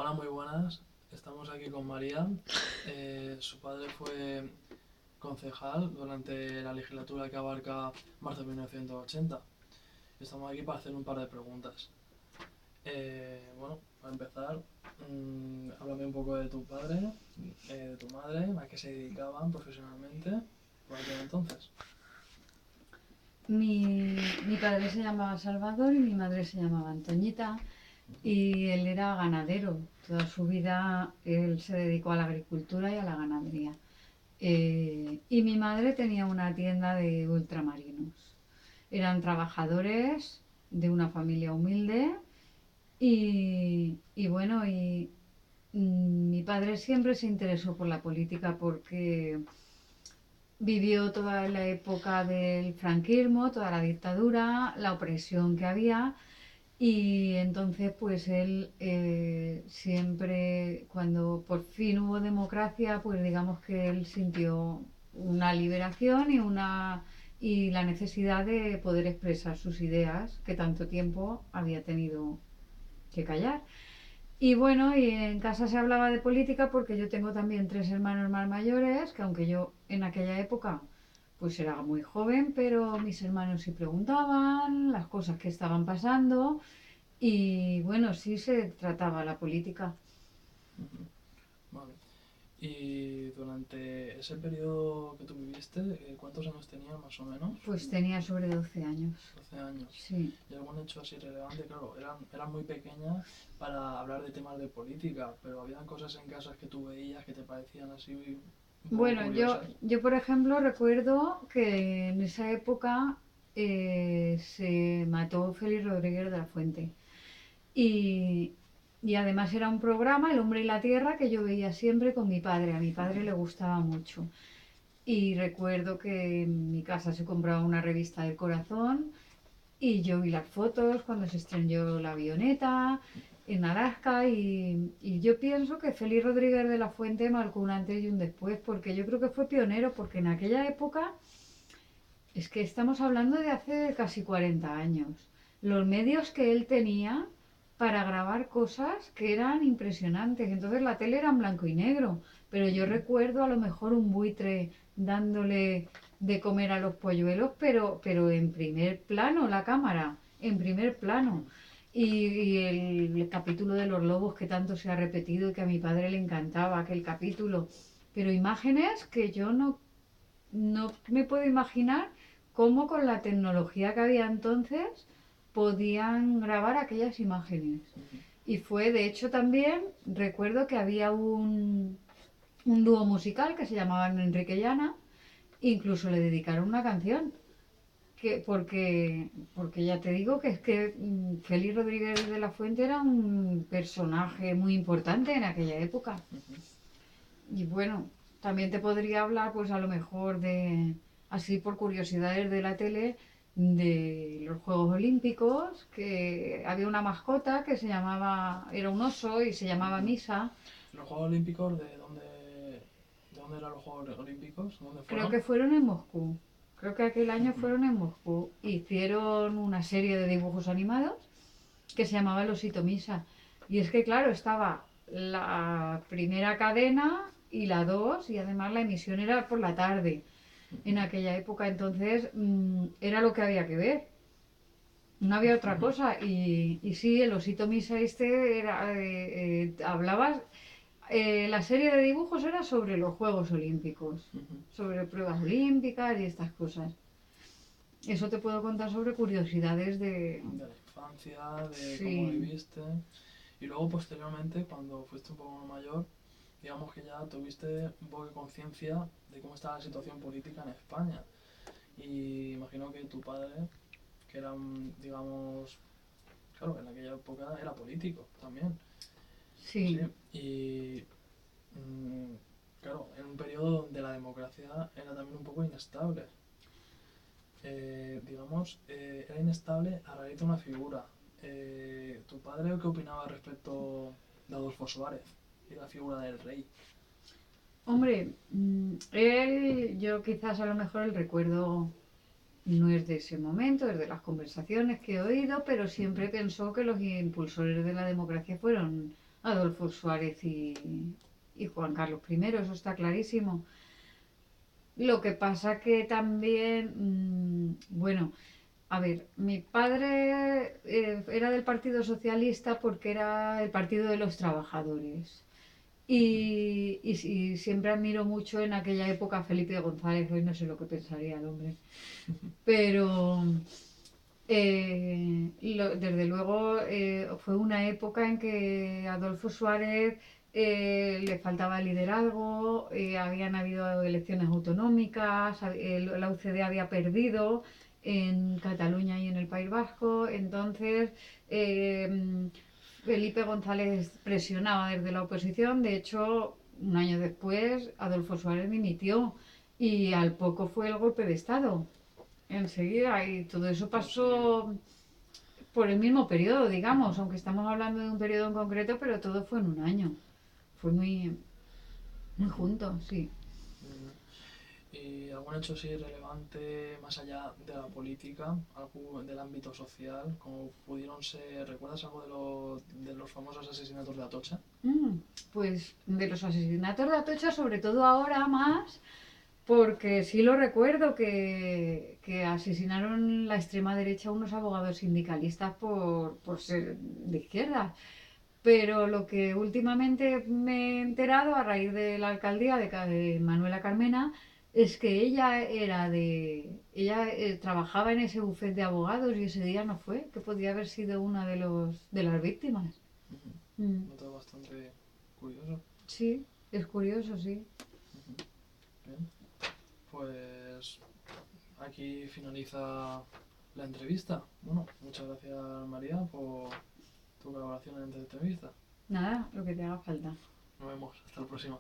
Hola, muy buenas. Estamos aquí con María. Su padre fue concejal durante la legislatura que abarca marzo de 1980. Estamos aquí para hacer un par de preguntas. Bueno, para empezar, háblame un poco de tu padre, de tu madre, a qué se dedicaban profesionalmente por aquel entonces. Mi padre se llamaba Salvador y mi madre se llamaba Antoñita y él era ganadero. Toda su vida él se dedicó a la agricultura y a la ganadería. Y mi madre tenía una tienda de ultramarinos. Eran trabajadores de una familia humilde y bueno, mi padre siempre se interesó por la política porque vivió toda la época del franquismo, toda la dictadura, la opresión que había y entonces pues él siempre, cuando por fin hubo democracia, pues digamos que él sintió una liberación y la necesidad de poder expresar sus ideas que tanto tiempo había tenido que callar. Y bueno, y en casa se hablaba de política porque yo tengo también tres hermanos más mayores, que aunque yo en aquella época pues era muy joven, pero mis hermanos sí preguntaban las cosas que estaban pasando y bueno, sí se trataba la política. Ujú. Vale. Y durante ese periodo que tú viviste, ¿cuántos años tenías más o menos? Pues tenía sobre 12 años. 12 años. Sí. Y algún hecho así relevante, claro, eran muy pequeñas para hablar de temas de política, pero habían cosas en casa que tú veías que te parecían así un poco Bueno, curiosas. yo por ejemplo recuerdo que en esa época se mató Félix Rodríguez de la Fuente. Y, y además era un programa, El hombre y la tierra, que yo veía siempre con mi padre. A mi padre le gustaba mucho. Y recuerdo que en mi casa se compraba una revista del corazón y yo vi las fotos cuando se estrenó la avioneta en Alaska y yo pienso que Félix Rodríguez de la Fuente marcó un antes y un después porque yo creo que fue pionero porque en aquella época es que estamos hablando de hace casi 40 años. Los medios que él tenía para grabar cosas que eran impresionantes. Entonces la tele era en blanco y negro, pero yo Ujú. recuerdo a lo mejor un buitre dándole de comer a los polluelos, pero en primer plano, la cámara, en primer plano. Y el capítulo de los lobos que tanto se ha repetido y que a mi padre le encantaba, aquel capítulo. Pero imágenes que yo no me puedo imaginar cómo con la tecnología que había entonces podían grabar aquellas imágenes. Ujú. Y fue, de hecho, también recuerdo que había un dúo musical que se llamaban Enrique y Ana, incluso le dedicaron una canción, porque ya te digo que es que Félix Rodríguez de la Fuente era un personaje muy importante en aquella época. Ujú. Y bueno, también te podría hablar, pues a lo mejor así por curiosidades de la tele, de los Juegos Olímpicos, que había una mascota que se llamaba, era un oso y se llamaba Ujú. Misa. ¿Los Juegos Olímpicos de dónde eran los Juegos Olímpicos? ¿Dónde Creo fueron? que fueron en Moscú. Creo que aquel año Ujú. fueron en Moscú. Hicieron una serie de dibujos animados que se llamaba El Osito Misa. Y es que, claro, estaba la primera cadena y la dos, y además la emisión era por la tarde en aquella época, entonces era lo que había que ver. No había otra Ujú. cosa. Y sí, el osito Misa este era, hablabas, la serie de dibujos era sobre los Juegos Olímpicos, Ujú. sobre pruebas olímpicas y estas cosas. Eso te puedo contar sobre curiosidades de... De la infancia, de cómo Sí, viviste. Y luego posteriormente, cuando fuiste un poco mayor, digamos que ya tuviste un poco de conciencia de cómo estaba la situación política en España. Y imagino que tu padre, que era, digamos, claro, en aquella época era político también, ¿sí? sí. Y mm, claro, en un periodo donde la democracia era también un poco inestable. Digamos, era inestable a raíz de una figura. ¿Tu padre qué opinaba respecto de Adolfo Suárez y la figura del rey? Hombre, yo quizás a lo mejor el recuerdo no es de ese momento, es de las conversaciones que he oído, pero Ujú. siempre pensó que los impulsores de la democracia fueron Adolfo Suárez y Juan Carlos I, eso está clarísimo. Lo que pasa que también, bueno, a ver, mi padre era del Partido Socialista porque era el partido de los trabajadores. Ujú. Y siempre admiro mucho en aquella época a Felipe González, hoy no sé lo que pensaría el hombre. Pero desde luego fue una época en que Adolfo Suárez le faltaba liderazgo, habían habido elecciones autonómicas, la UCD había perdido en Cataluña y en el País Vasco, entonces Felipe González presionaba desde la oposición, de hecho un año después Adolfo Suárez dimitió y al poco fue el golpe de Estado enseguida y todo eso Enseguida. pasó por el mismo periodo, digamos, aunque estamos hablando de un periodo en concreto, pero todo fue en un año. Fue muy Ujú. junto, sí. Ujú. ¿Y algún hecho así relevante más allá de la política, algo del ámbito social, como pudieron ser, ¿recuerdas algo de los famosos asesinatos de Atocha? Mm, pues de los asesinatos de Atocha, sobre todo ahora más, porque sí lo recuerdo que asesinaron la extrema derecha a unos abogados sindicalistas por ser de izquierda. Pero lo que últimamente me he enterado a raíz de la alcaldía de Manuela Carmena es que ella trabajaba en ese bufete de abogados y ese día no fue, que podía haber sido una de las víctimas. Ujú. Mm, Un dato bastante curioso. sí, es curioso, sí. Ujú. Bien, pues aquí finaliza la entrevista. Bueno, muchas gracias María por tu colaboración en esta entrevista. Nada, lo que te haga falta. Nos vemos, hasta la próxima.